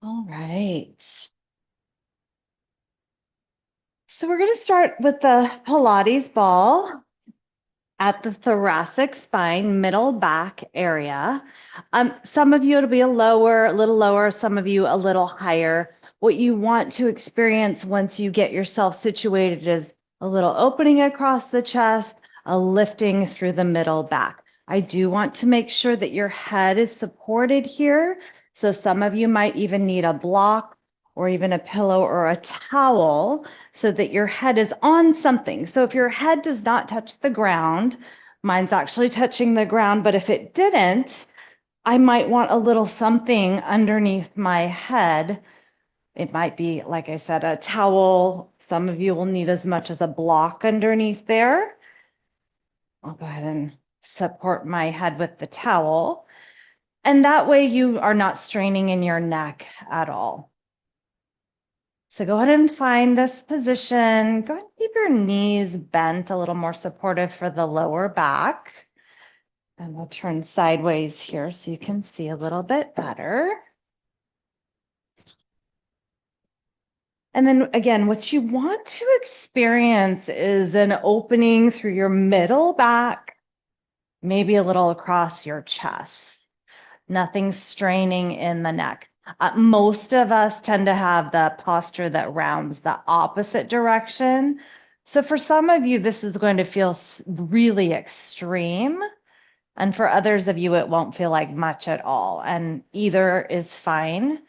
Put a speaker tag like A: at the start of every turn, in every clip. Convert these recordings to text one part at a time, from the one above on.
A: All right. So we're going to start with the Pilates ball at the thoracic spine, middle back area. Some of you it'll be a little lower, some of you a little higher. What you want to experience once you get yourself situated is a little opening across the chest, a lifting through the middle back. I do want to make sure that your head is supported here. So some of you might even need a block or even a pillow or a towel so that your head is on something. So if your head does not touch the ground, mine's actually touching the ground, but if it didn't, I might want a little something underneath my head. It might be, like I said, a towel. Some of you will need as much as a block underneath there. I'll go ahead and support my head with the towel. And that way you are not straining in your neck at all. So go ahead and find this position. Go ahead and keep your knees bent, a little more supportive for the lower back. And we'll turn sideways here so you can see a little bit better. And then again, what you want to experience is an opening through your middle back, maybe a little across your chest. Nothing straining in the neck. Most of us tend to have the posture that rounds the opposite direction. So for some of you, this is going to feel really extreme. And for others of you, it won't feel like much at all. And either is fine.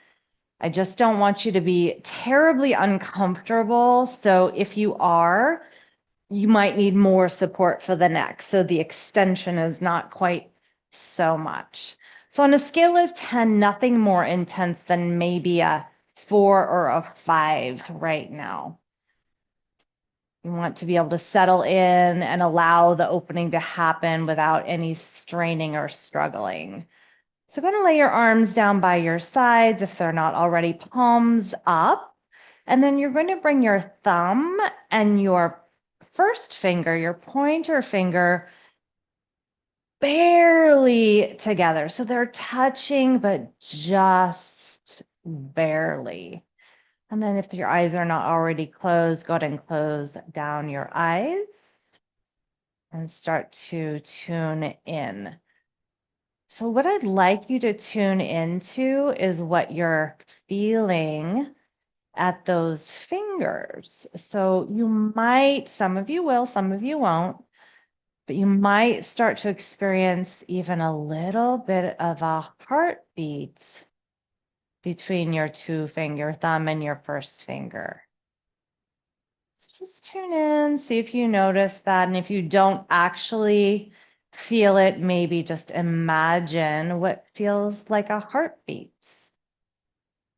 A: I just don't want you to be terribly uncomfortable. So if you are, you might need more support for the neck. So the extension is not quite so much. So on a scale of 10, nothing more intense than maybe a 4 or a 5 right now. You want to be able to settle in and allow the opening to happen without any straining or struggling. So go ahead and lay your arms down by your sides if they're not already, palms up. And then you're going to bring your thumb and your first finger, your pointer finger, barely together. So they're touching, but just barely. And then if your eyes are not already closed, go ahead and close down your eyes and start to tune in. So what I'd like you to tune into is what you're feeling at those fingers. So you might, some of you will, some of you won't, but you might start to experience even a little bit of a heartbeat between your thumb and your first finger. So just tune in, see if you notice that. And if you don't actually feel it, maybe just imagine what feels like a heartbeat.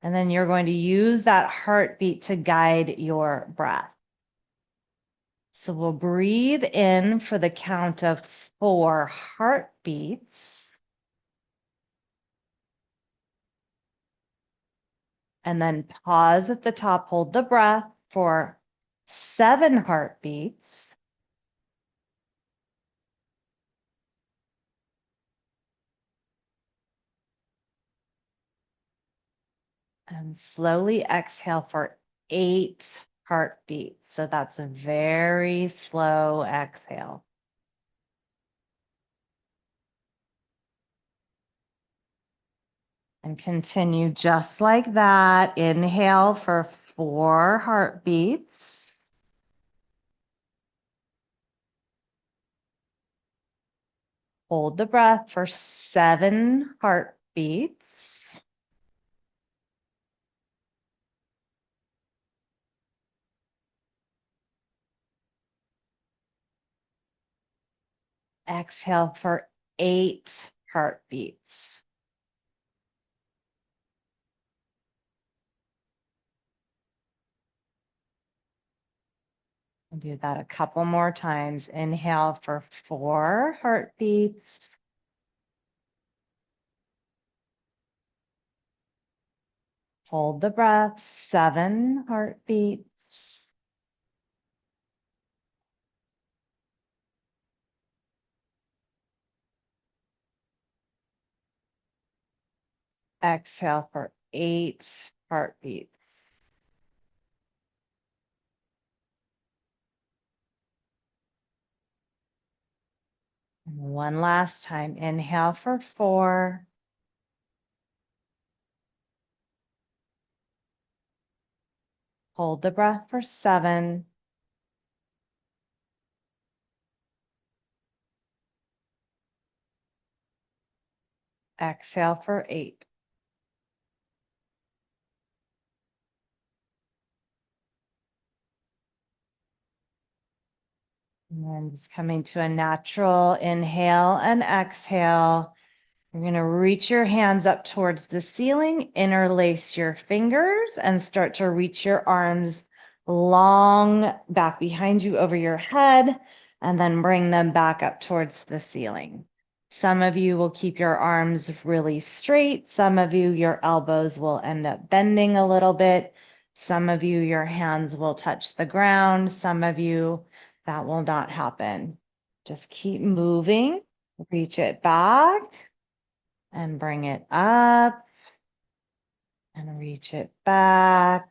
A: And then you're going to use that heartbeat to guide your breath. So we'll breathe in for the count of 4 heartbeats. And then pause at the top, hold the breath for 7 heartbeats. And slowly exhale for 8 heartbeats. So that's a very slow exhale. And continue just like that. Inhale for 4 heartbeats. Hold the breath for 7 heartbeats. Exhale for 8 heartbeats. And do that a couple more times. Inhale for 4 heartbeats. Hold the breath, 7 heartbeats. Exhale for 8 heartbeats. And one last time, inhale for 4. Hold the breath for 7. Exhale for 8. And then just coming to a natural inhale and exhale. You're going to reach your hands up towards the ceiling, interlace your fingers, and start to reach your arms long back behind you over your head, and then bring them back up towards the ceiling. Some of you will keep your arms really straight. Some of you, your elbows will end up bending a little bit. Some of you, your hands will touch the ground. Some of you, that will not happen. Just keep moving. Reach it back and bring it up and reach it back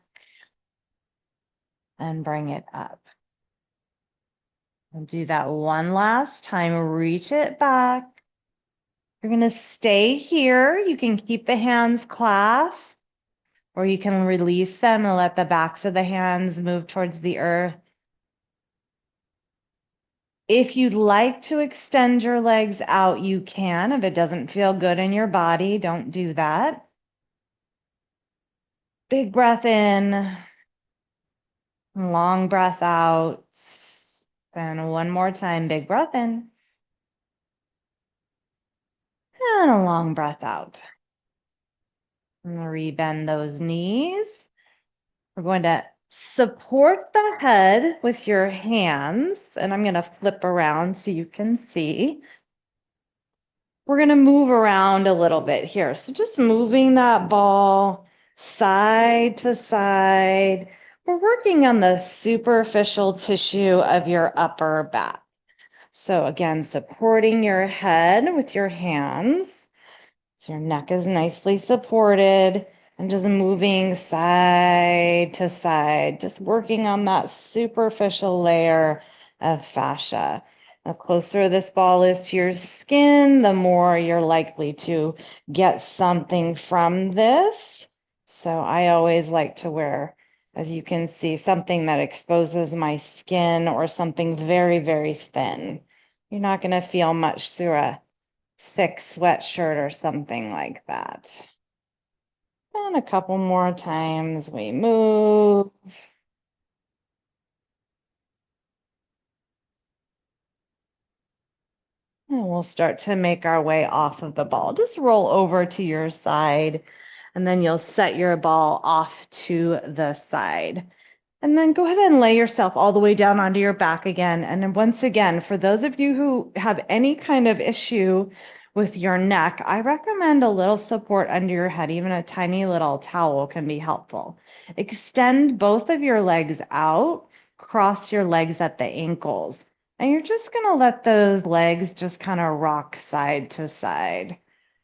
A: and bring it up. We'll do that one last time. Reach it back. You're going to stay here. You can keep the hands clasped, or you can release them and let the backs of the hands move towards the earth. If you'd like to extend your legs out, you can. If it doesn't feel good in your body, don't do that. Big breath in, long breath out. And one more time, big breath in. And a long breath out. And rebend those knees. We're going to support the head with your hands. And I'm going to flip around so you can see. We're going to move around a little bit here. So just moving that ball side to side. We're working on the superficial tissue of your upper back. So again, supporting your head with your hands. So your neck is nicely supported and just moving side to side, just working on that superficial layer of fascia. The closer this ball is to your skin, the more you're likely to get something from this. So I always like to wear, as you can see, something that exposes my skin or something very, very thin. You're not going to feel much through a thick sweatshirt or something like that. And a couple more times we move. And we'll start to make our way off of the ball. Just roll over to your side, and then you'll set your ball off to the side. And then go ahead and lay yourself all the way down onto your back again. And then once again, for those of you who have any kind of issue with your neck, I recommend a little support under your head. Even a tiny little towel can be helpful. Extend both of your legs out, cross your legs at the ankles. And you're just going to let those legs just kind of rock side to side.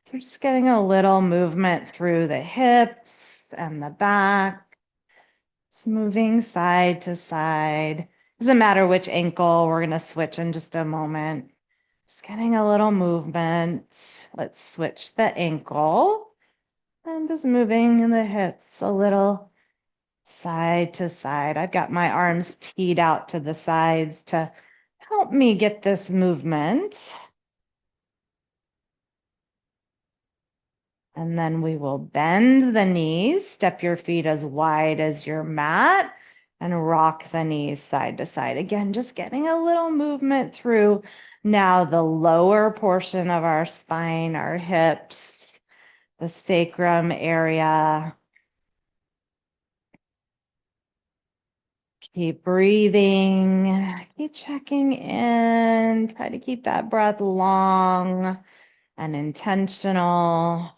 A: So we're just getting a little movement through the hips and the back. Just moving side to side. Doesn't matter which ankle, we're going to switch in just a moment. Just getting a little movement. Let's switch the ankle. And just moving in the hips a little side to side. I've got my arms teed out to the sides to help me get this movement. And then we will bend the knees, step your feet as wide as your mat, and rock the knees side to side. Again, just getting a little movement through now the lower portion of our spine, our hips, the sacrum area. Keep breathing, keep checking in, try to keep that breath long and intentional.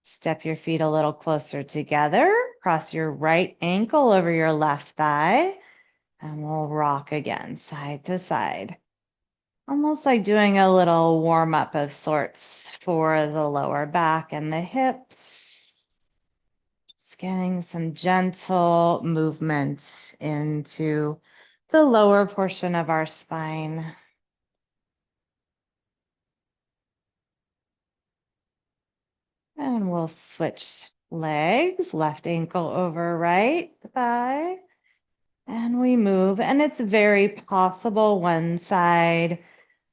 A: Step your feet a little closer together. Cross your right ankle over your left thigh. And we'll rock again, side to side. Almost like doing a little warm up of sorts for the lower back and the hips. Just getting some gentle movement into the lower portion of our spine. And we'll switch legs, left ankle over right thigh. And we move. And it's very possible one side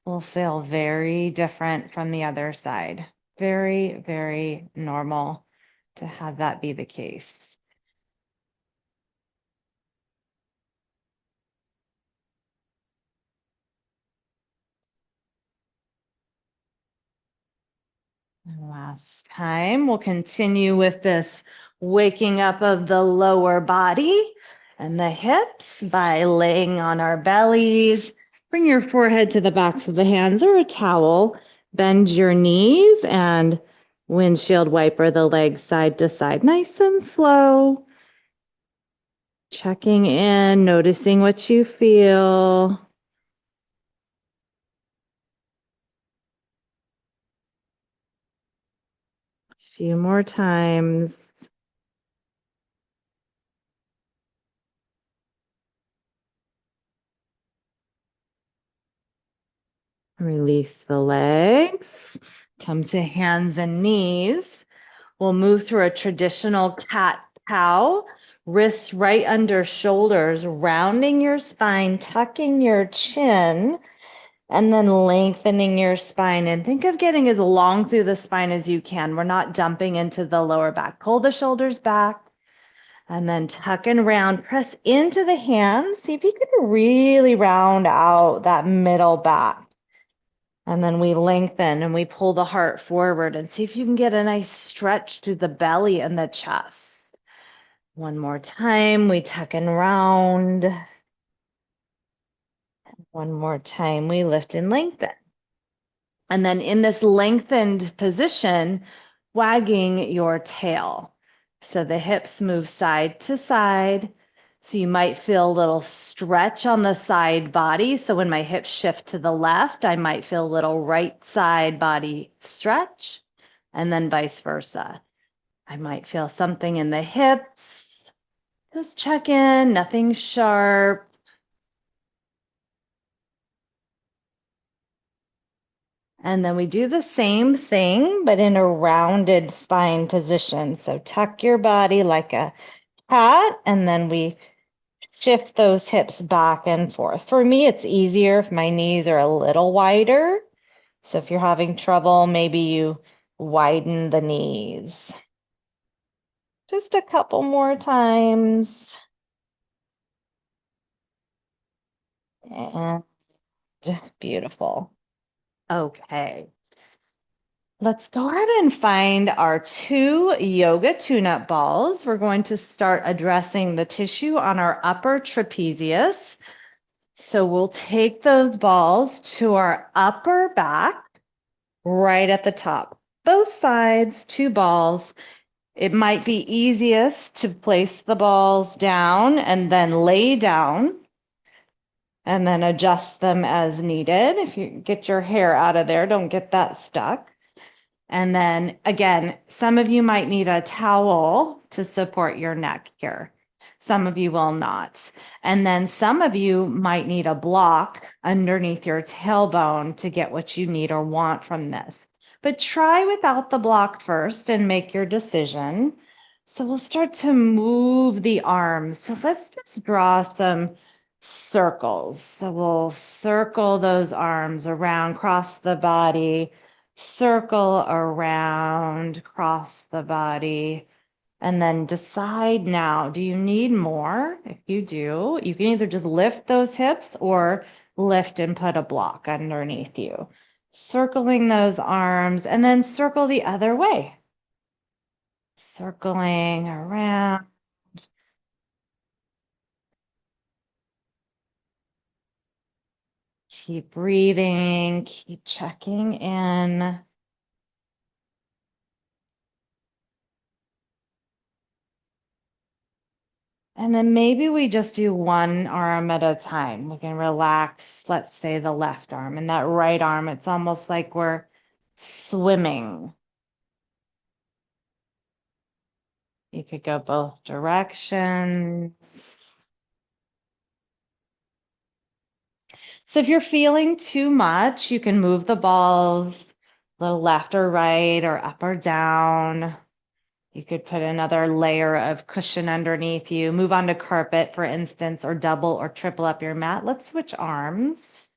A: will feel very different from the other side. Very, very normal to have that be the case. And last time, we'll continue with this waking up of the lower body and the hips by laying on our bellies. Bring your forehead to the backs of the hands or a towel. Bend your knees and windshield wiper the legs side to side, nice and slow. Checking in, noticing what you feel. A few more times. Release the legs. Come to hands and knees. We'll move through a traditional cat-cow. Wrists right under shoulders, rounding your spine, tucking your chin, and then lengthening your spine. And think of getting as long through the spine as you can. We're not dumping into the lower back. Pull the shoulders back. And then tuck and round, press into the hands. See if you can really round out that middle back. And then we lengthen and we pull the heart forward and see if you can get a nice stretch through the belly and the chest. One more time, we tuck and round. One more time, we lift and lengthen. And then in this lengthened position, wagging your tail. So the hips move side to side. So you might feel a little stretch on the side body. So when my hips shift to the left, I might feel a little right side body stretch, and then vice versa. I might feel something in the hips. Just check in, nothing sharp. And then we do the same thing, but in a rounded spine position. So tuck your body like a cat, and then we shift those hips back and forth. For me, it's easier if my knees are a little wider. So if you're having trouble, maybe you widen the knees. Just a couple more times. And beautiful. Okay. Let's go ahead and find our 2 yoga tune-up balls. We're going to start addressing the tissue on our upper trapezius. So we'll take those balls to our upper back, right at the top. Both sides, 2 balls. It might be easiest to place the balls down and then lay down and then adjust them as needed. If you get your hair out of there, don't get that stuck. And then again, some of you might need a towel to support your neck here. Some of you will not. And then some of you might need a block underneath your tailbone to get what you need or want from this. But try without the block first and make your decision. So we'll start to move the arms. So let's just draw some circles. So we'll circle those arms around, cross the body, circle around, cross the body, and then decide now, do you need more? If you do, you can either just lift those hips or lift and put a block underneath you. Circling those arms and then circle the other way. Circling around. Keep breathing, keep checking in. And then maybe we just do one arm at a time. We can relax, let's say the left arm, and that right arm, it's almost like we're swimming. You could go both directions. So if you're feeling too much, you can move the balls a little left or right or up or down. You could put another layer of cushion underneath you. Move on to carpet, for instance, or double or triple up your mat. Let's switch arms.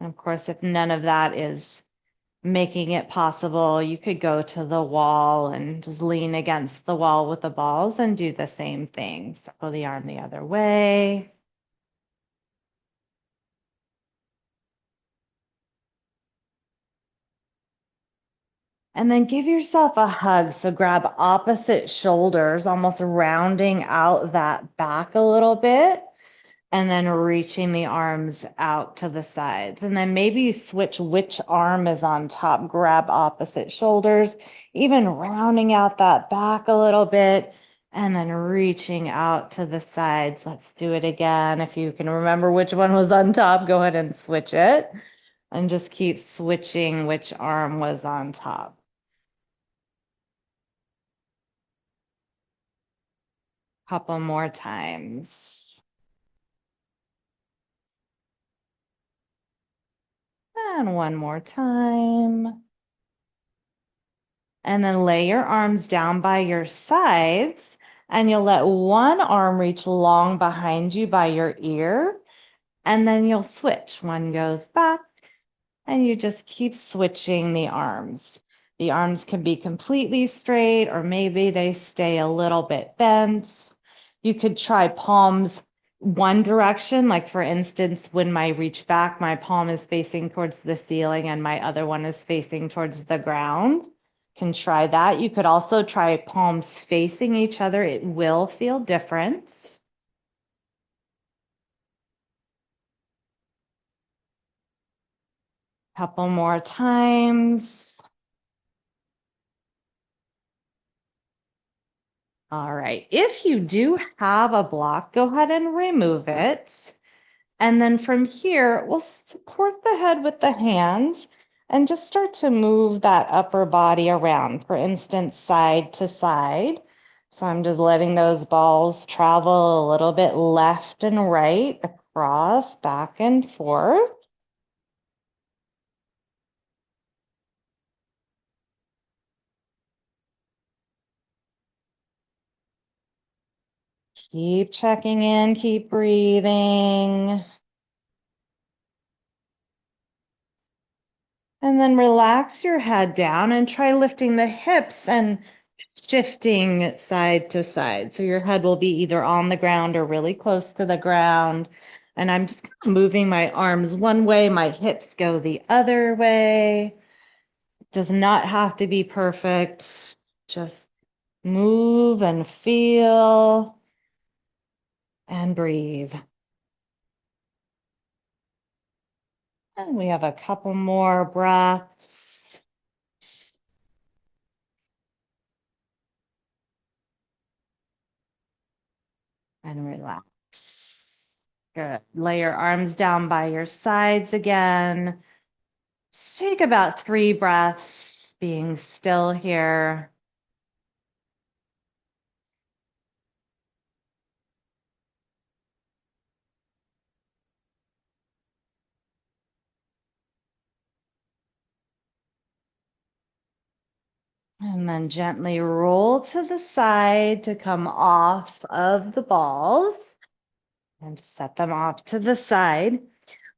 A: And of course, if none of that is making it possible, you could go to the wall and just lean against the wall with the balls and do the same thing. Circle the arm the other way. And then give yourself a hug. So grab opposite shoulders, almost rounding out that back a little bit, and then reaching the arms out to the sides. And then maybe you switch which arm is on top. Grab opposite shoulders, even rounding out that back a little bit, and then reaching out to the sides. Let's do it again. If you can remember which one was on top, go ahead and switch it. And just keep switching which arm was on top. Couple more times. And one more time. And then lay your arms down by your sides, and you'll let one arm reach long behind you by your ear, and then you'll switch. One goes back, and you just keep switching the arms. The arms can be completely straight, or maybe they stay a little bit bent. You could try palms one direction, like for instance, when I reach back, my palm is facing towards the ceiling and my other one is facing towards the ground. Can try that. You could also try palms facing each other. It will feel different. Couple more times. All right. If you do have a block, go ahead and remove it. And then from here, we'll support the head with the hands and just start to move that upper body around, for instance, side to side. So I'm just letting those balls travel a little bit left and right, across, back and forth. Keep checking in, keep breathing. And then relax your head down and try lifting the hips and shifting side to side. So your head will be either on the ground or really close to the ground. And I'm just moving my arms one way, my hips go the other way. It does not have to be perfect. Just move and feel and breathe. And we have a couple more breaths. And relax. Good. Lay your arms down by your sides again. Just take about 3 breaths, being still here. And then gently roll to the side to come off of the balls and set them off to the side.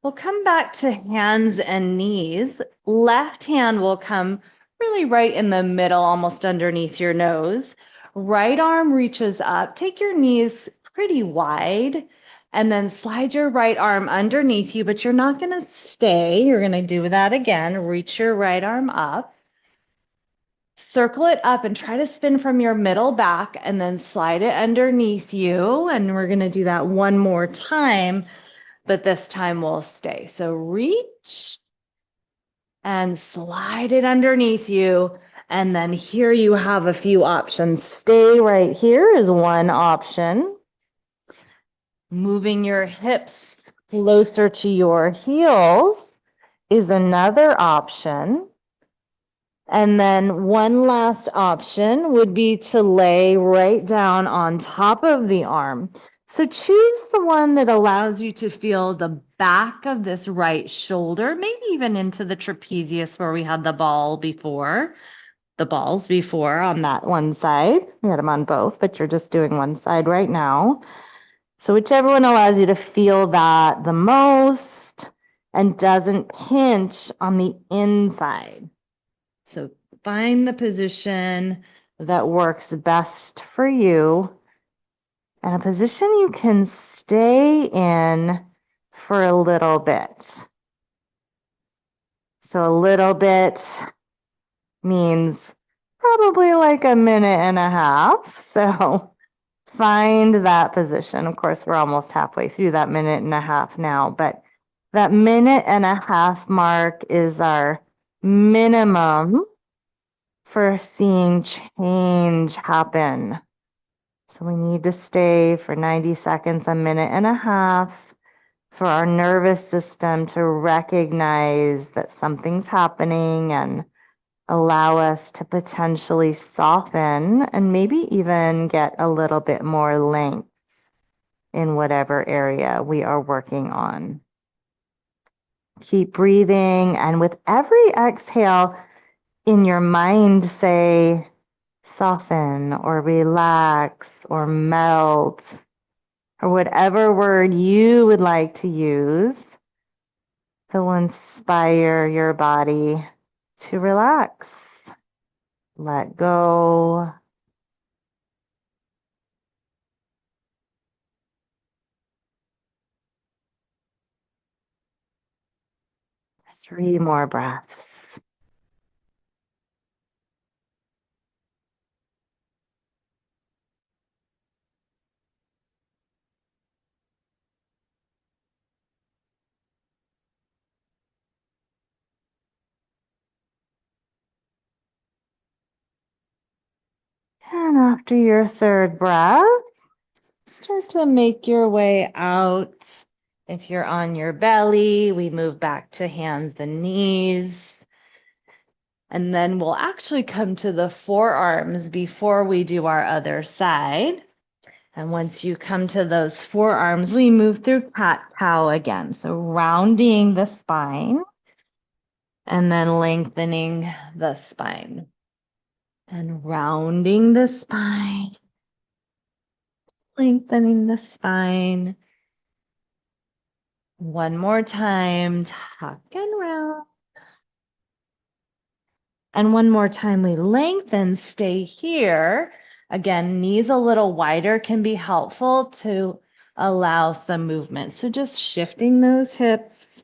A: We'll come back to hands and knees. Left hand will come really right in the middle, almost underneath your nose. Right arm reaches up. Take your knees pretty wide and then slide your right arm underneath you, but you're not going to stay. You're going to do that again. Reach your right arm up. Circle it up and try to spin from your middle back and then slide it underneath you. And we're going to do that one more time, but this time we'll stay. So reach and slide it underneath you. And then here you have a few options. Stay right here is one option. Moving your hips closer to your heels is another option. And then one last option would be to lay right down on top of the arm. So choose the one that allows you to feel the back of this right shoulder, maybe even into the trapezius where we had the balls before on that one side. We had them on both, but you're just doing one side right now. So whichever one allows you to feel that the most and doesn't pinch on the inside. So find the position that works best for you and a position you can stay in for a little bit. So a little bit means probably like a minute and a half. So find that position. Of course, we're almost halfway through that minute and a half now, but that minute and a half mark is our minimum for seeing change happen. So we need to stay for 90 seconds, a minute and a half, for our nervous system to recognize that something's happening and allow us to potentially soften and maybe even get a little bit more length in whatever area we are working on. Keep breathing, and with every exhale, in your mind, say soften or relax or melt or whatever word you would like to use that will inspire your body to relax. Let go. Three more breaths. And after your third breath, start to make your way out. If you're on your belly, we move back to hands and knees. And then we'll actually come to the forearms before we do our other side. And once you come to those forearms, we move through cat-cow again. So rounding the spine and then lengthening the spine. And rounding the spine, lengthening the spine. One more time, tuck and round. And one more time, we lengthen, stay here. Again, knees a little wider can be helpful to allow some movement. So just shifting those hips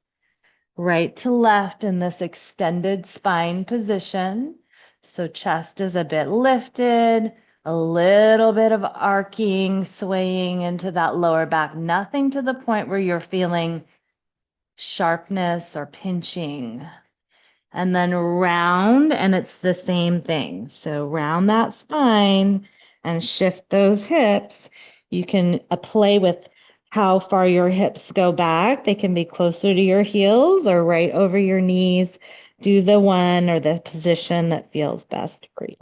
A: right to left in this extended spine position. So chest is a bit lifted, a little bit of arcing, swaying into that lower back, nothing to the point where you're feeling sharpness or pinching. And then round, and it's the same thing. So round that spine and shift those hips. You can play with how far your hips go back. They can be closer to your heels or right over your knees. Do the one or the position that feels best for you.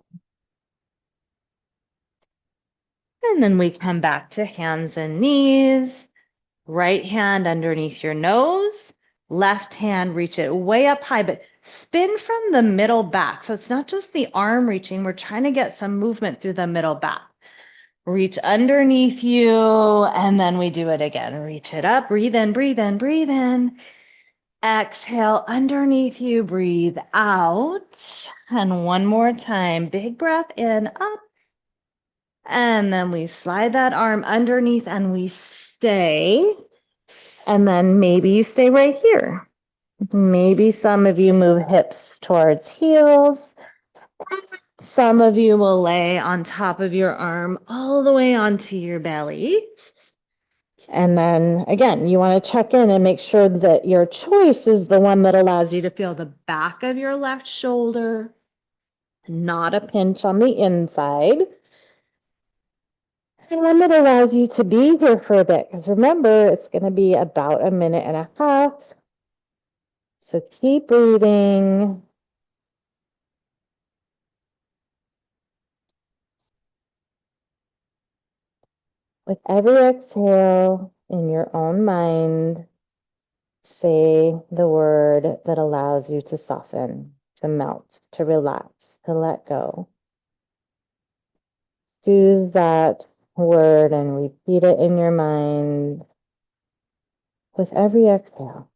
A: And then we come back to hands and knees. Right hand underneath your nose. Left hand, reach it way up high, but spin from the middle back. So it's not just the arm reaching. We're trying to get some movement through the middle back. Reach underneath you, and then we do it again. Reach it up, breathe in, breathe in, breathe in. Exhale underneath you, breathe out. And one more time, big breath in, up. And then we slide that arm underneath and we stay. And then maybe you stay right here. Maybe some of you move hips towards heels. Some of you will lay on top of your arm all the way onto your belly. And then again, you want to check in and make sure that your choice is the one that allows you to feel the back of your left shoulder, not a pinch on the inside. And it allows you to be here for a bit, because remember, it's going to be about 1.5 minutes. So keep breathing. With every exhale in your own mind, say the word that allows you to soften, to melt, to relax, to let go. Choose that word and repeat it in your mind with every exhale.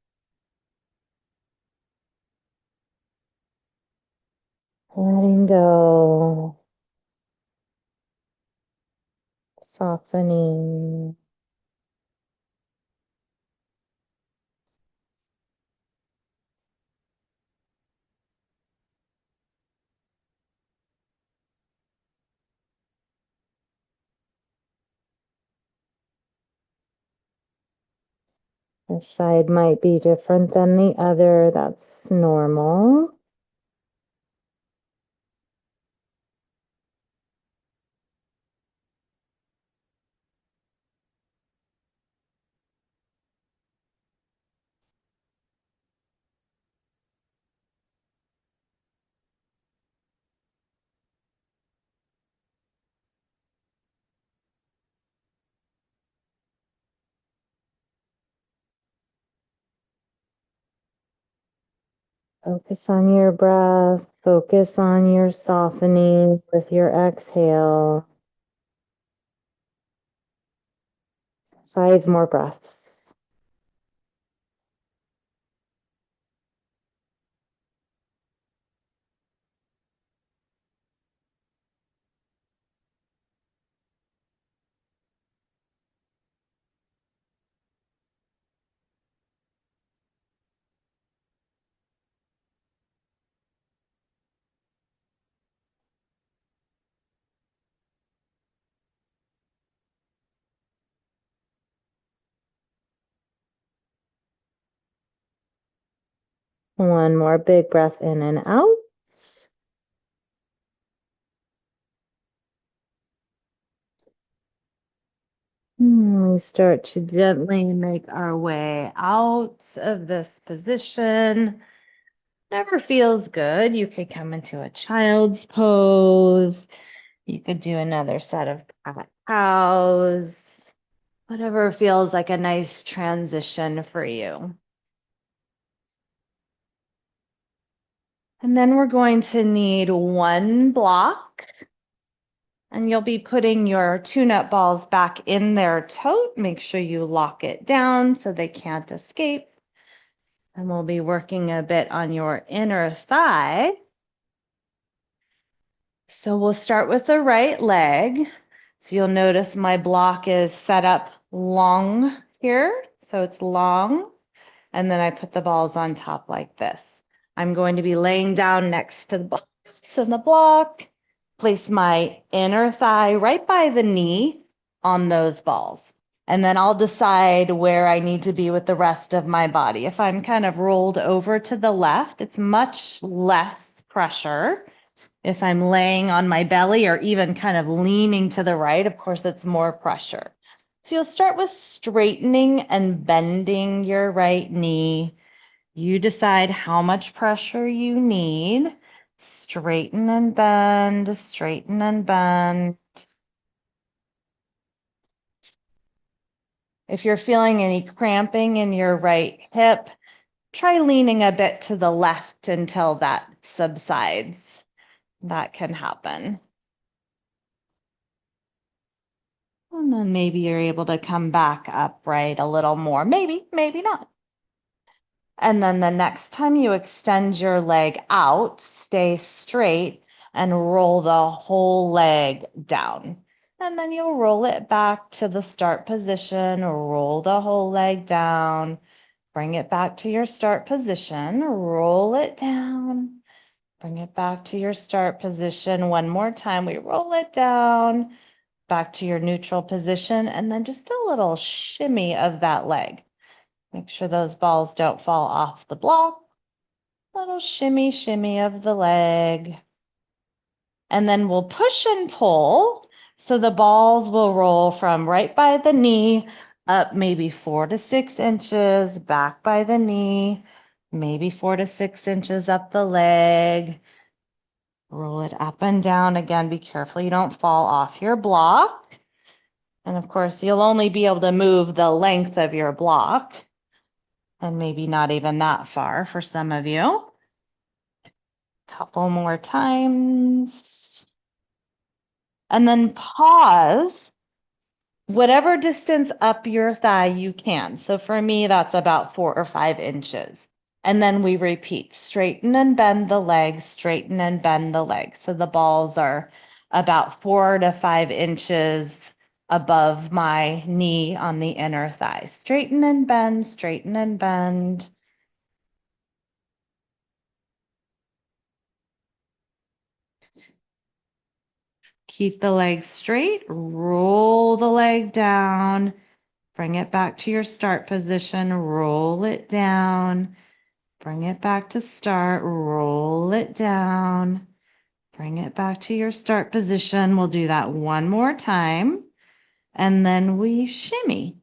A: Letting go, softening. This side might be different than the other. That's normal. Focus on your breath. Focus on your softening with your exhale. 5 more breaths. One more big breath in and out. We start to gently make our way out of this position. Whatever feels good. You could come into a child's pose. You could do another set of cat cows. Whatever feels like a nice transition for you. And then we're going to need 1 block. And you'll be putting your tune-up balls back in their tote. Make sure you lock it down so they can't escape. And we'll be working a bit on your inner thigh. So we'll start with the right leg. So you'll notice my block is set up long here. So it's long. And then I put the balls on top like this. I'm going to be laying down next to the balls in the block. Place my inner thigh right by the knee on those balls. And then I'll decide where I need to be with the rest of my body. If I'm kind of rolled over to the left, it's much less pressure. If I'm laying on my belly or even kind of leaning to the right, of course, it's more pressure. So you'll start with straightening and bending your right knee. You decide how much pressure you need. Straighten and bend, straighten and bend. If you're feeling any cramping in your right hip, try leaning a bit to the left until that subsides. That can happen. And then maybe you're able to come back upright a little more. Maybe, maybe not. And then the next time you extend your leg out, stay straight and roll the whole leg down. And then you'll roll it back to the start position, roll the whole leg down, bring it back to your start position, roll it down, bring it back to your start position. One more time, we roll it down, back to your neutral position, and then just a little shimmy of that leg. Make sure those balls don't fall off the block. Little shimmy, shimmy of the leg. And then we'll push and pull So the balls will roll from right by the knee up maybe 4 to 6 inches, back by the knee, maybe 4 to 6 inches up the leg. Roll it up and down. Again, be careful you don't fall off your block. And of course, you'll only be able to move the length of your block, and maybe not even that far for some of you. Couple more times. And then pause whatever distance up your thigh you can. So for me, that's about 4 or 5 inches. And then we repeat, straighten and bend the legs, straighten and bend the legs. So the balls are about 4 to 5 inches above my knee on the inner thigh. Straighten and bend, straighten and bend. Keep the leg straight, roll the leg down, bring it back to your start position, roll it down, bring it back to start, roll it down, bring it back to your start position. We'll do that one more time, and then we shimmy.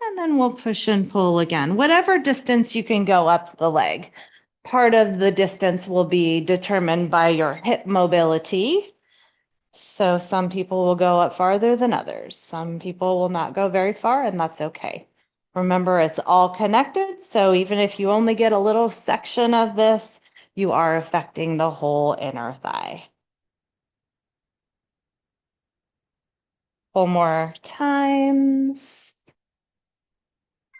A: And then we'll push and pull again, whatever distance you can go up the leg. Part of the distance will be determined by your hip mobility. So some people will go up farther than others. Some people will not go very far, and that's okay. Remember, it's all connected. So even if you only get a little section of this, you are affecting the whole inner thigh. Four more times.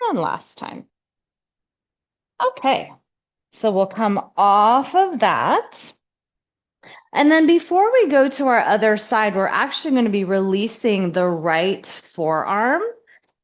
A: And last time. Okay. So we'll come off of that. And then before we go to our other side, we're actually going to be releasing the right forearm.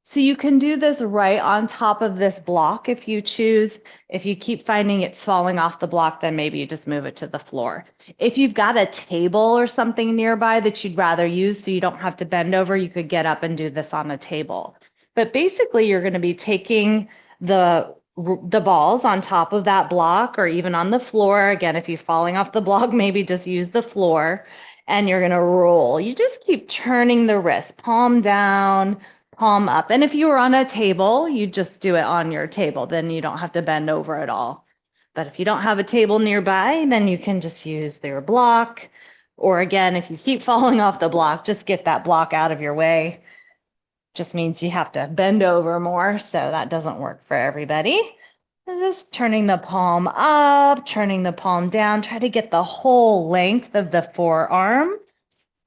A: So you can do this right on top of this block if you choose. If you keep finding it's falling off the block, then maybe you just move it to the floor. If you've got a table or something nearby that you'd rather use so you don't have to bend over, you could get up and do this on a table. But basically, you're going to be taking the balls on top of that block or even on the floor. Again, if you're falling off the block, maybe just use the floor, and you're going to roll. You just keep turning the wrist, palm down, palm up. And if you were on a table, you just do it on your table. Then you don't have to bend over at all. But if you don't have a table nearby, then you can just use their block. Or again, if you keep falling off the block, just get that block out of your way. Just means you have to bend over more, so that doesn't work for everybody. And just turning the palm up, turning the palm down, try to get the whole length of the forearm.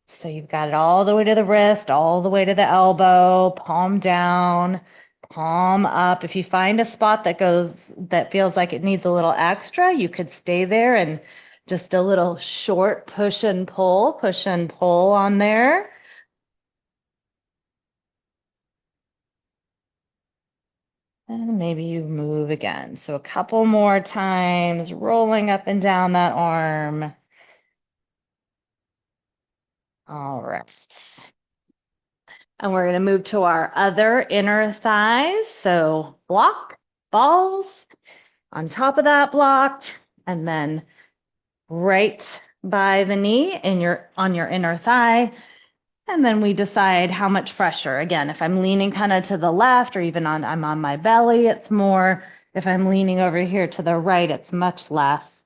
A: So you've got it all the way to the wrist, all the way to the elbow, palm down, palm up. If you find a spot that feels like it needs a little extra, you could stay there and just a little short push and pull on there. And maybe you move again. So a couple more times, rolling up and down that arm. All right. And we're going to move to our other inner thighs. So block, balls on top of that block, and then right by the knee on your inner thigh. And then we decide how much pressure. Again, if I'm leaning kind of to the left or even I'm on my belly, it's more. If I'm leaning over here to the right, it's much less.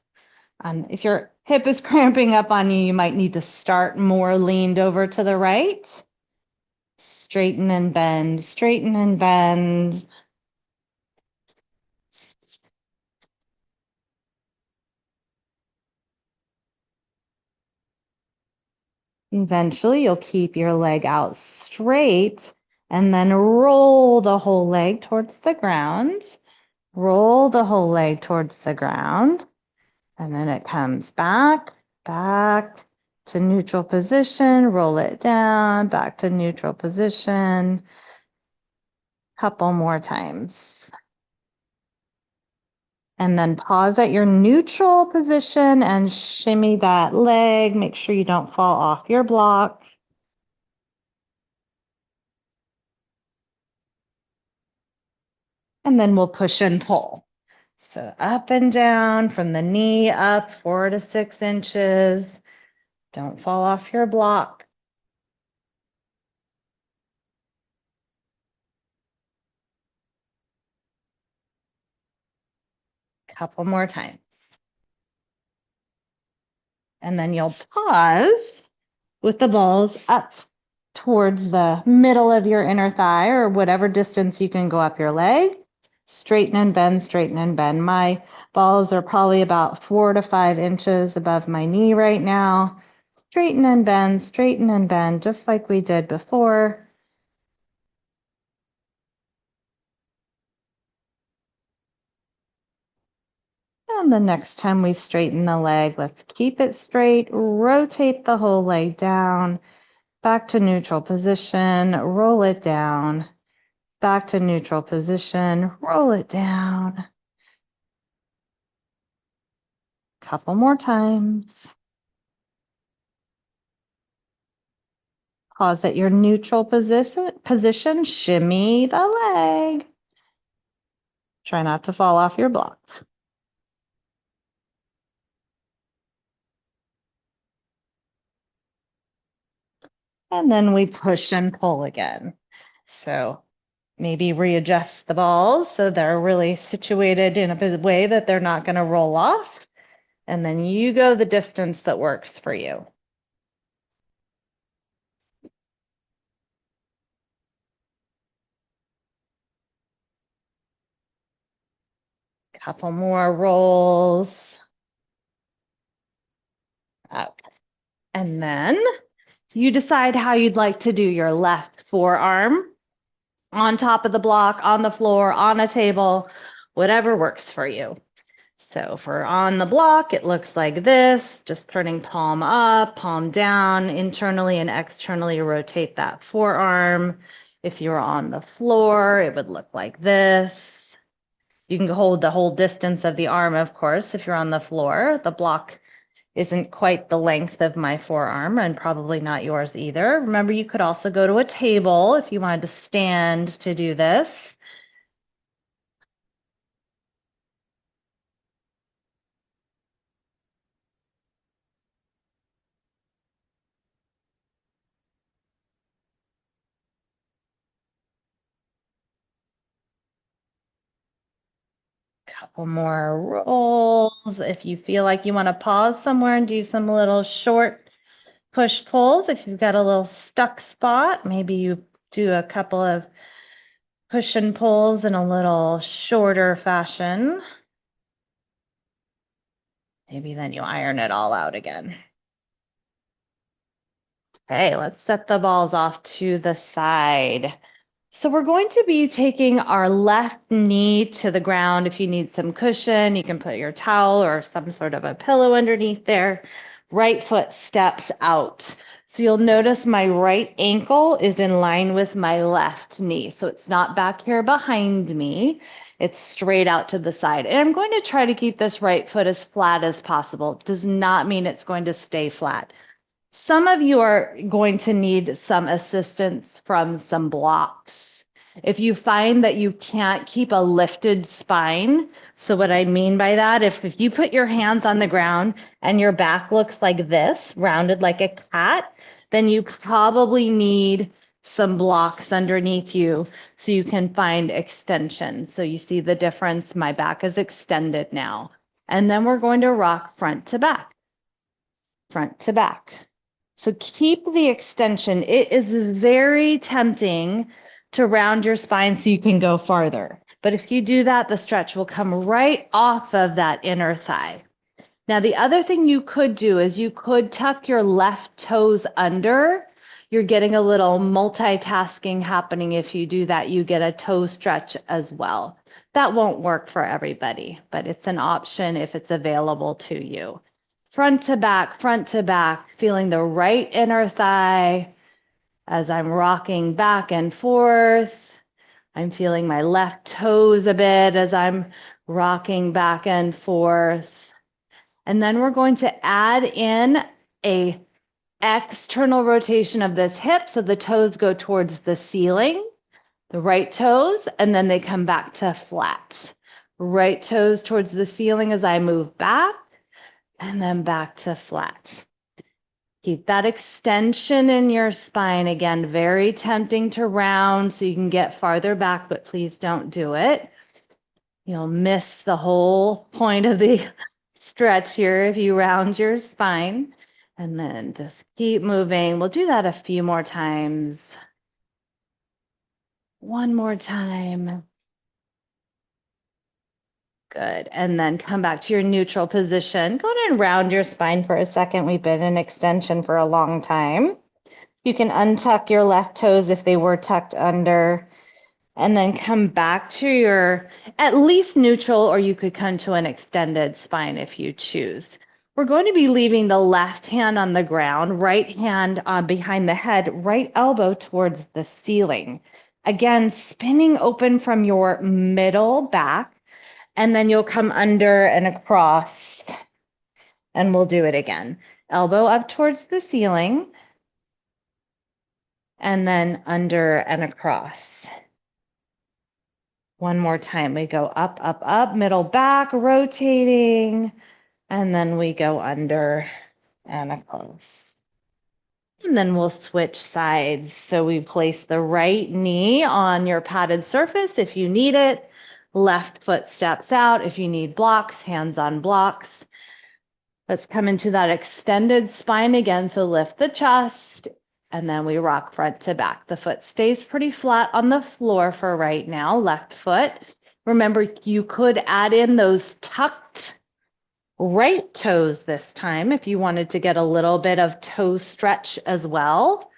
A: And if your hip is cramping up on you, you might need to start more leaned over to the right. Straighten and bend, straighten and bend. Eventually, you'll keep your leg out straight and then roll the whole leg towards the ground. Roll the whole leg towards the ground. And then it comes back to neutral position. Roll it down, back to neutral position. Couple more times. And then pause at your neutral position and shimmy that leg. Make sure you don't fall off your block. And then we'll push and pull. So up and down from the knee up 4 to 6 inches. Don't fall off your block. Couple more times. And then you'll pause with the balls up towards the middle of your inner thigh or whatever distance you can go up your leg. Straighten and bend, straighten and bend. My balls are probably about 4 to 5 inches above my knee right now. Straighten and bend, just like we did before. And the next time we straighten the leg, let's keep it straight, rotate the whole leg down, back to neutral position, roll it down, back to neutral position, roll it down. Couple more times. Pause at your neutral position, shimmy the leg. Try not to fall off your block. And then we push and pull again. So maybe readjust the balls so they're really situated in a way that they're not going to roll off. And then you go the distance that works for you. Couple more rolls. Okay. And then you decide how you'd like to do your left forearm on top of the block, on the floor, on a table, whatever works for you. So for on the block, it looks like this, just turning palm up, palm down, internally and externally rotate that forearm. If you're on the floor, it would look like this. You can hold the whole distance of the arm, of course, if you're on the floor. The block isn't quite the length of my forearm and probably not yours either. Remember, you could also go to a table if you wanted to stand to do this. Couple more rolls. If you feel like you want to pause somewhere and do some little short push pulls, if you've got a little stuck spot, maybe you do a couple of push and pulls in a little shorter fashion. Maybe then you iron it all out again. Okay, let's set the balls off to the side. So we're going to be taking our left knee to the ground. If you need some cushion, you can put your towel or some sort of a pillow underneath there. Right foot steps out. So you'll notice my right ankle is in line with my left knee. So it's not back here behind me. It's straight out to the side. And I'm going to try to keep this right foot as flat as possible. It does not mean it's going to stay flat. Some of you are going to need some assistance from some blocks. If you find that you can't keep a lifted spine, so what I mean by that, if you put your hands on the ground and your back looks like this, rounded like a cat, then you probably need some blocks underneath you so you can find extension. So you see the difference, my back is extended now. And then we're going to rock front to back, front to back. So keep the extension. It is very tempting to round your spine so you can go farther. But if you do that, the stretch will come right off of that inner thigh. Now, the other thing you could do is you could tuck your left toes under. You're getting a little multitasking happening. If you do that, you get a toe stretch as well. That won't work for everybody, but it's an option if it's available to you. Front to back, feeling the right inner thigh as I'm rocking back and forth. I'm feeling my left toes a bit as I'm rocking back and forth. And then we're going to add in a external rotation of this hip so the toes go towards the ceiling. The right toes, and then they come back to flat. Right toes towards the ceiling as I move back, and then back to flat. Keep that extension in your spine. Again, very tempting to round so you can get farther back, but please don't do it. You'll miss the whole point of the stretch here if you round your spine. And then just keep moving. We'll do that a few more times. One more time. Good. And then come back to your neutral position. Go ahead and round your spine for a second. We've been in extension for a long time. You can untuck your left toes if they were tucked under, and then come back to your at least neutral, or you could come to an extended spine if you choose. We're going to be leaving the left hand on the ground, right hand behind the head, right elbow towards the ceiling. Again, spinning open from your middle back, and then you'll come under and across, and we'll do it again. Elbow up towards the ceiling, and then under and across. One more time. We go up, up, up, middle back, rotating, and then we go under and across. And then we'll switch sides. So we place the right knee on your padded surface if you need it. Left foot steps out. If you need blocks, hands on blocks. Let's come into that extended spine again. So lift the chest, and then we rock front to back. The foot stays pretty flat on the floor for right now, left foot. Remember, you could add in those tucked right toes this time if you wanted to get a little bit of toe stretch as well.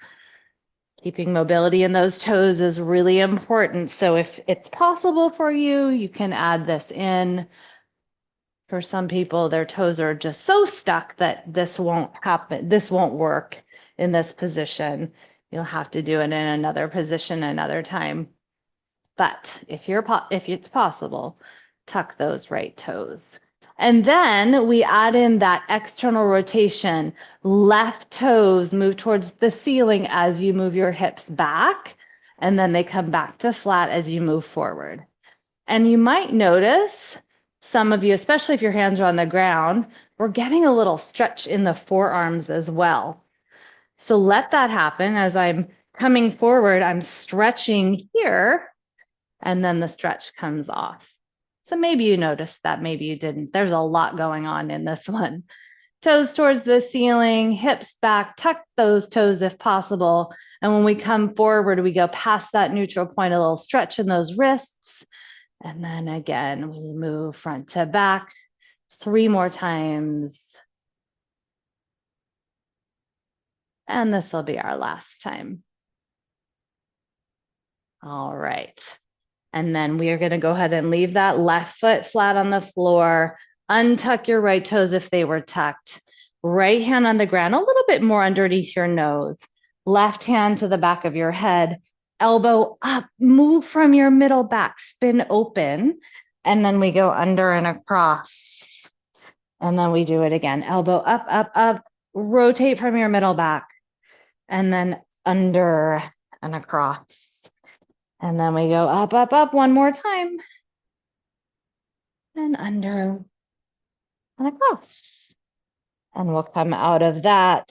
A: Keeping mobility in those toes is really important. So if it's possible for you, you can add this in. For some people, their toes are just so stuck that this won't happen. This won't work in this position. You'll have to do it in another position another time. But if it's possible, tuck those right toes. And then we add in that external rotation. Left toes move towards the ceiling as you move your hips back, and then they come back to flat as you move forward. And you might notice, some of you, especially if your hands are on the ground, we're getting a little stretch in the forearms as well. So let that happen. As I'm coming forward, I'm stretching here, and then the stretch comes off. So maybe you noticed that, maybe you didn't. There's a lot going on in this one. Toes towards the ceiling, hips back, tuck those toes if possible. And when we come forward, we go past that neutral point, a little stretch in those wrists. And then again, we move front to back 3 more times. And this will be our last time. All right. And then we are going to go ahead and leave that left foot flat on the floor. Untuck your right toes if they were tucked. Right hand on the ground, a little bit more underneath your nose. Left hand to the back of your head. Elbow up, move from your middle back, spin open. And then we go under and across. And then we do it again. Elbow up, up, up. Rotate from your middle back. And then under and across. And then we go up, up, up one more time. And under and across. And we'll come out of that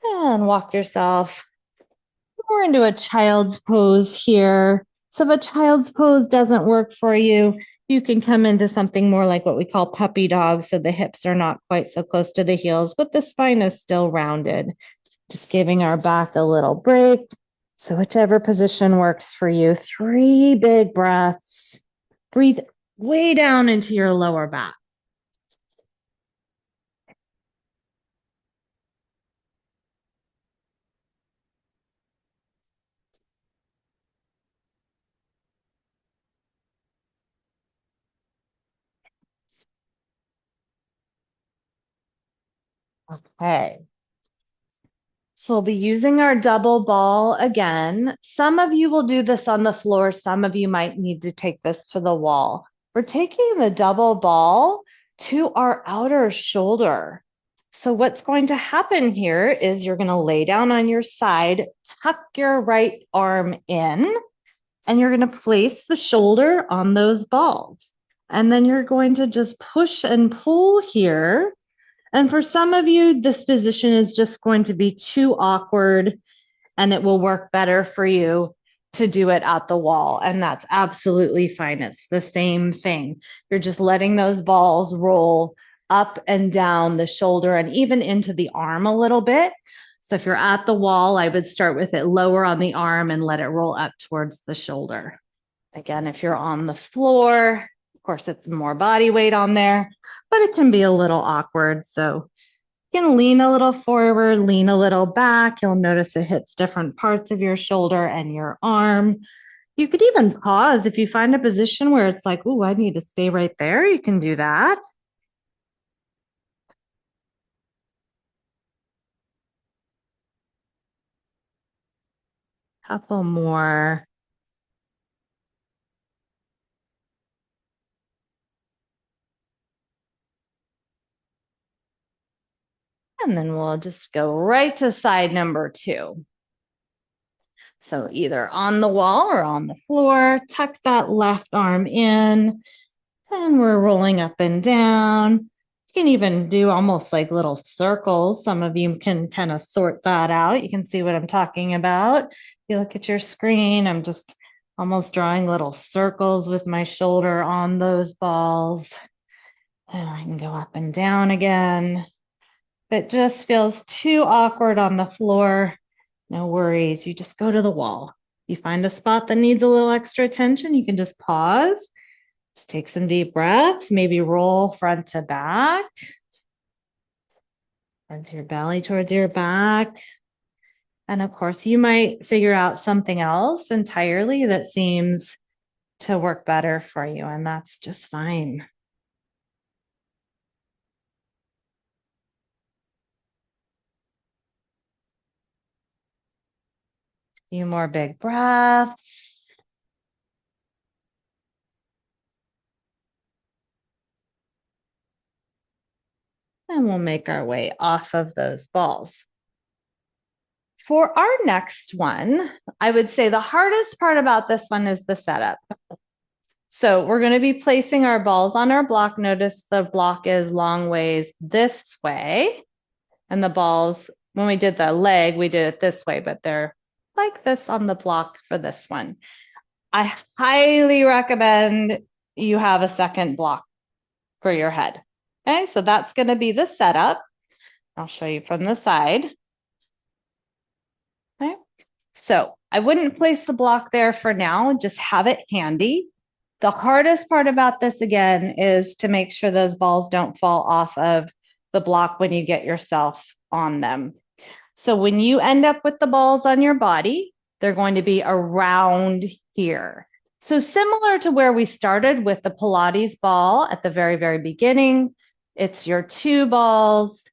A: and walk yourself more into a child's pose here. So if a child's pose doesn't work for you, you can come into something more like what we call puppy dog. So the hips are not quite so close to the heels, but the spine is still rounded. Just giving our back a little break. So whichever position works for you, 3 big breaths. Breathe way down into your lower back. Okay. So we'll be using our double ball again. Some of you will do this on the floor. Some of you might need to take this to the wall. We're taking the double ball to our outer shoulder. So what's going to happen here is you're going to lay down on your side, tuck your right arm in, and you're going to place the shoulder on those balls. And then you're going to just push and pull here. And for some of you, this position is just going to be too awkward and it will work better for you to do it at the wall. And that's absolutely fine. It's the same thing. You're just letting those balls roll up and down the shoulder and even into the arm a little bit. So if you're at the wall, I would start with it lower on the arm and let it roll up towards the shoulder. Again, if you're on the floor, of course, it's more body weight on there, but it can be a little awkward. So you can lean a little forward, lean a little back. You'll notice it hits different parts of your shoulder and your arm. You could even pause if you find a position where it's like, oh, I need to stay right there. You can do that. Couple more. And then we'll just go right to side number 2. So either on the wall or on the floor, tuck that left arm in, and we're rolling up and down. You can even do almost like little circles. Some of you can kind of sort that out. You can see what I'm talking about. If you look at your screen, I'm just almost drawing little circles with my shoulder on those balls. And I can go up and down again. If it just feels too awkward on the floor, no worries. You just go to the wall. You find a spot that needs a little extra attention, you can just pause. Just take some deep breaths, maybe roll front to back. Front to your belly towards your back. And of course, you might figure out something else entirely that seems to work better for you, and that's just fine. A few more big breaths. And we'll make our way off of those balls. For our next one, I would say the hardest part about this one is the setup. So we're going to be placing our balls on our block. Notice the block is long ways this way. And the balls, when we did the leg, we did it this way, but they're like this on the block for this one. I highly recommend you have a second block for your head. Okay, so that's going to be the setup. I'll show you from the side. Okay, so I wouldn't place the block there for now, just have it handy. The hardest part about this, again, is to make sure those balls don't fall off of the block when you get yourself on them. So when you end up with the balls on your body, they're going to be around here. So similar to where we started with the Pilates ball at the very, very beginning, it's your 2 balls,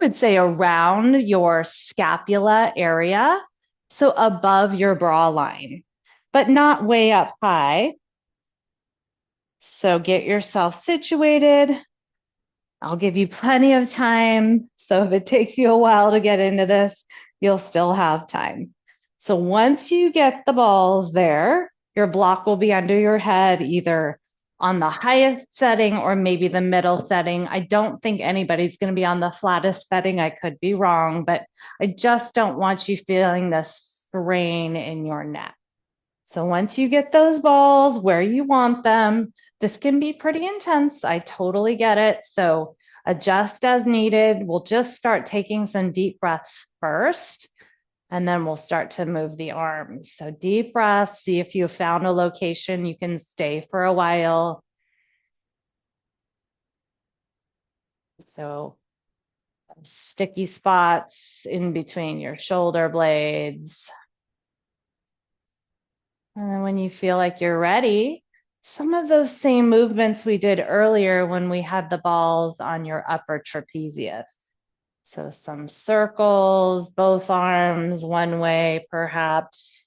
A: I would say around your scapula area, so above your bra line, but not way up high. So get yourself situated. I'll give you plenty of time. So if it takes you a while to get into this, you'll still have time. So once you get the balls there, your block will be under your head, either on the highest setting or maybe the middle setting. I don't think anybody's going to be on the flattest setting. I could be wrong, but I just don't want you feeling the strain in your neck. So once you get those balls where you want them, this can be pretty intense. I totally get it. So adjust as needed. We'll just start taking some deep breaths first, and then we'll start to move the arms. So deep breaths, see if you have found a location you can stay for a while. So sticky spots in between your shoulder blades. And then when you feel like you're ready, some of those same movements we did earlier when we had the balls on your upper trapezius. So some circles, both arms one way perhaps,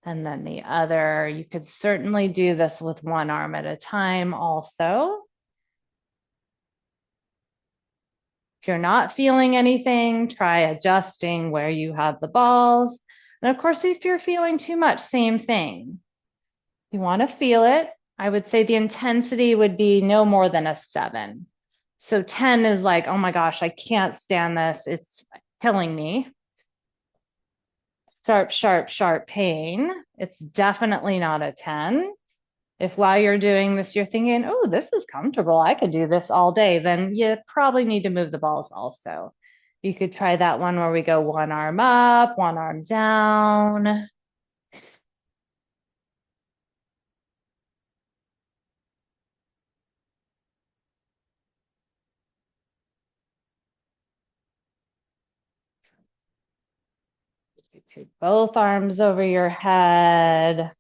A: and then the other. You could certainly do this with one arm at a time also. If you're not feeling anything, try adjusting where you have the balls. And of course, if you're feeling too much, same thing. You want to feel it. I would say the intensity would be no more than a 7. So 10 is like, oh my gosh, I can't stand this. It's killing me. Sharp, sharp, sharp pain. It's definitely not a 10. If while you're doing this, you're thinking, oh, this is comfortable, I could do this all day, then you probably need to move the balls also. You could try that one where we go one arm up, one arm down. Both arms over your head.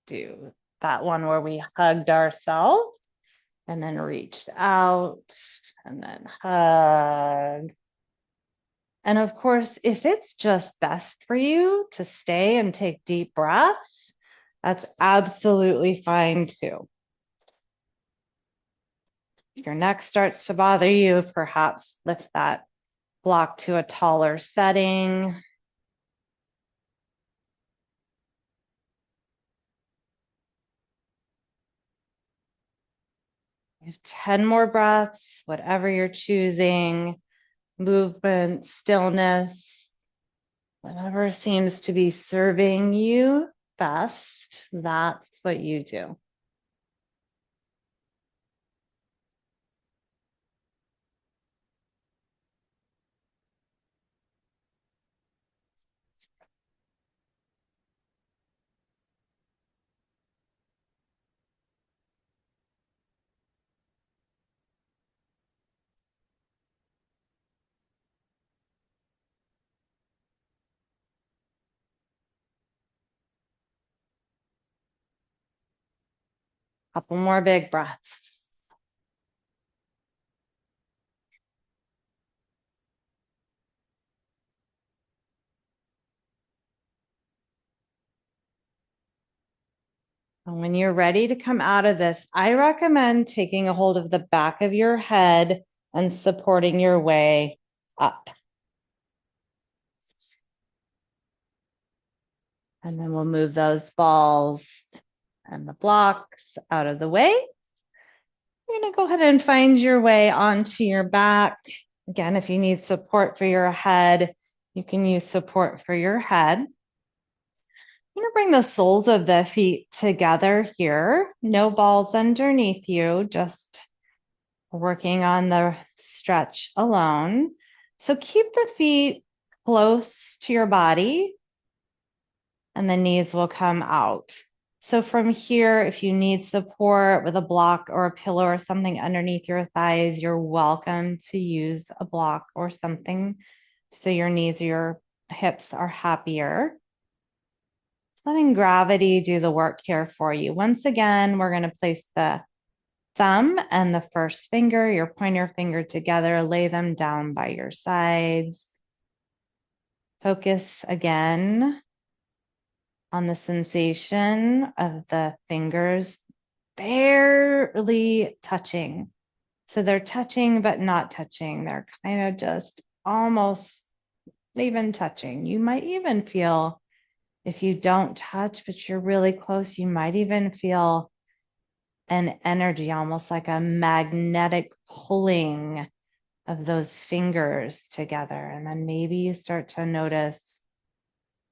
A: Do that one where we hugged ourselves and then reached out and then hug. And of course, if it's just best for you to stay and take deep breaths, that's absolutely fine too. If your neck starts to bother you, perhaps lift that block to a taller setting. You have 10 more breaths, whatever you're choosing, movement, stillness, whatever seems to be serving you best, that's what you do. Couple more big breaths. And when you're ready to come out of this, I recommend taking a hold of the back of your head and supporting your way up. And then we'll move those balls and the blocks out of the way. You're going to go ahead and find your way onto your back. Again, if you need support for your head, you can use support for your head. I'm going to bring the soles of the feet together here. No balls underneath you, just working on the stretch alone. So keep the feet close to your body and the knees will come out. So from here, if you need support with a block or a pillow or something underneath your thighs, you're welcome to use a block or something so your knees or your hips are happier. Letting gravity do the work here for you. Once again, we're going to place the thumb and the first finger, your pointer finger together, lay them down by your sides. Focus again on the sensation of the fingers barely touching. So they're touching, but not touching. They're kind of just almost even touching. You might even feel, if you don't touch, but you're really close, you might even feel an energy, almost like a magnetic pulling of those fingers together. And then maybe you start to notice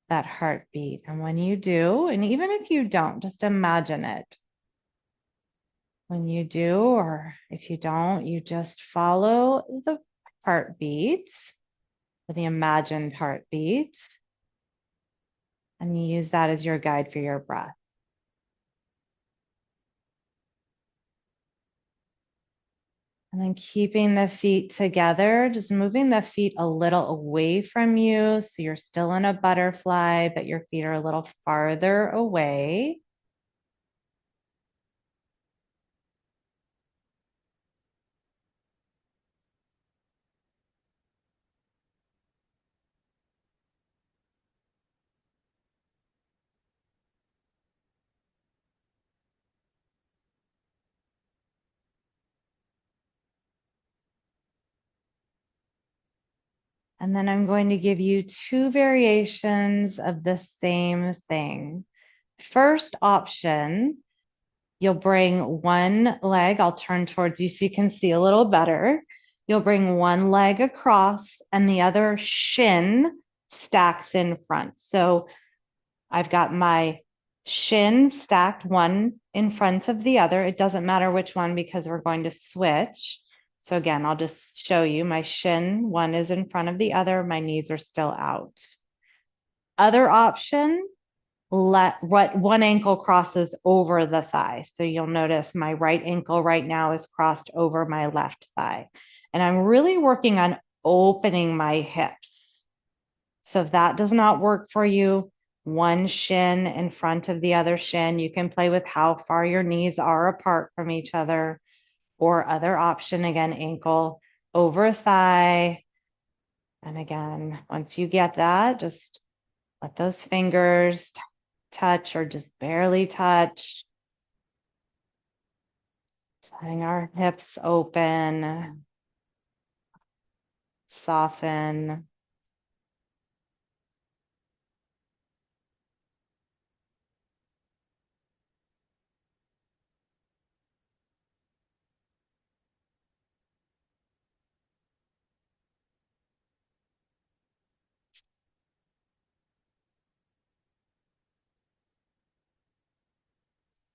A: that heartbeat. And when you do, and even if you don't, just imagine it. When you do, or if you don't, you just follow the heartbeat, the imagined heartbeat, and you use that as your guide for your breath. And then keeping the feet together, just moving the feet a little away from you. So you're still in a butterfly, but your feet are a little farther away. And then I'm going to give you two variations of the same thing. First option, you'll bring one leg, I'll turn towards you so you can see a little better. You'll bring one leg across and the other shin stacks in front. So I've got my shin stacked one in front of the other. It doesn't matter which one because we're going to switch. So again, I'll just show you my shin, one is in front of the other. My knees are still out. Other option, let what one ankle crosses over the thigh. So you'll notice my right ankle right now is crossed over my left thigh. And I'm really working on opening my hips. So if that does not work for you, one shin in front of the other shin, you can play with how far your knees are apart from each other. Or other option, again, ankle over thigh. And again, once you get that, just let those fingers touch or just barely touch. Letting our hips open, soften.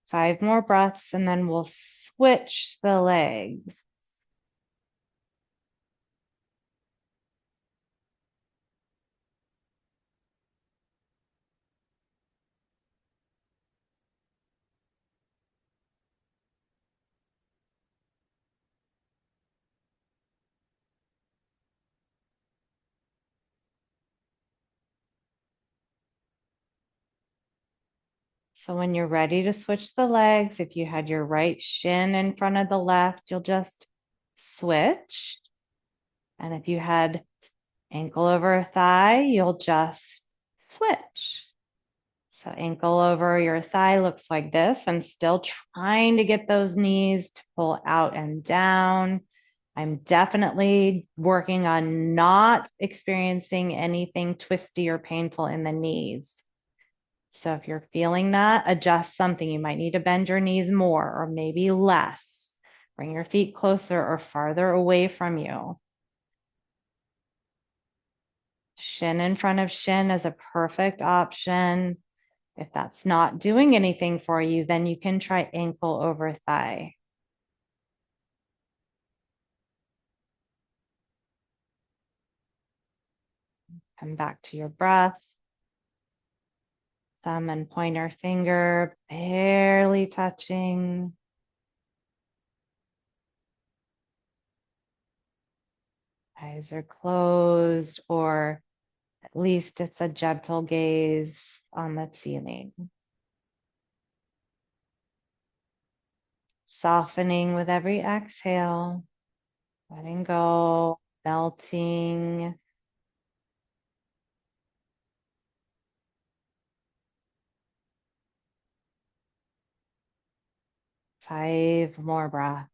A: Five more breaths, and then we'll switch the legs. So when you're ready to switch the legs, if you had your right shin in front of the left, you'll just switch. And if you had ankle over thigh, you'll just switch. So ankle over your thigh looks like this. I'm still trying to get those knees to pull out and down. I'm definitely working on not experiencing anything twisty or painful in the knees. So if you're feeling that, adjust something. You might need to bend your knees more or maybe less. Bring your feet closer or farther away from you. Shin in front of shin is a perfect option. If that's not doing anything for you, then you can try ankle over thigh. Come back to your breath. Thumb and pointer finger barely touching. Eyes are closed, or at least it's a gentle gaze on the ceiling. Softening with every exhale, letting go, melting. Five more breaths.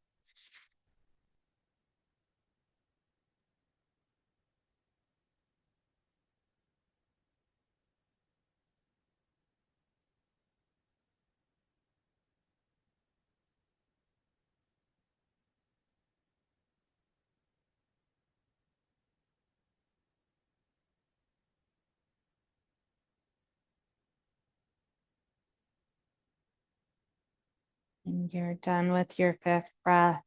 A: And you're done with your fifth breath.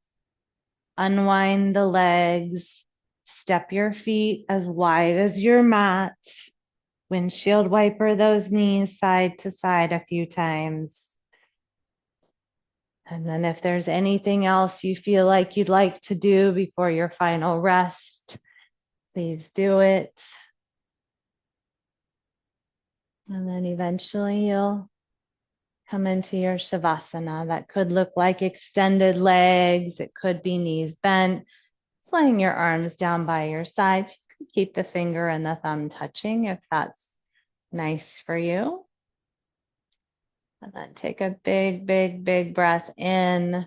A: Unwind the legs. Step your feet as wide as your mat. Windshield wiper those knees side to side a few times. And then if there's anything else you feel like you'd like to do before your final rest, please do it. And then eventually you'll come into your Shavasana. That could look like extended legs. It could be knees bent. Just laying your arms down by your sides. You can keep the finger and the thumb touching if that's nice for you. And then take a big, big, big breath in.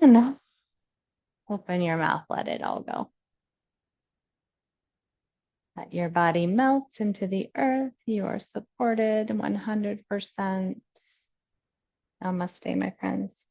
A: And open your mouth, let it all go. Let your body melt into the earth. You are supported 100%. Namaste, my friends.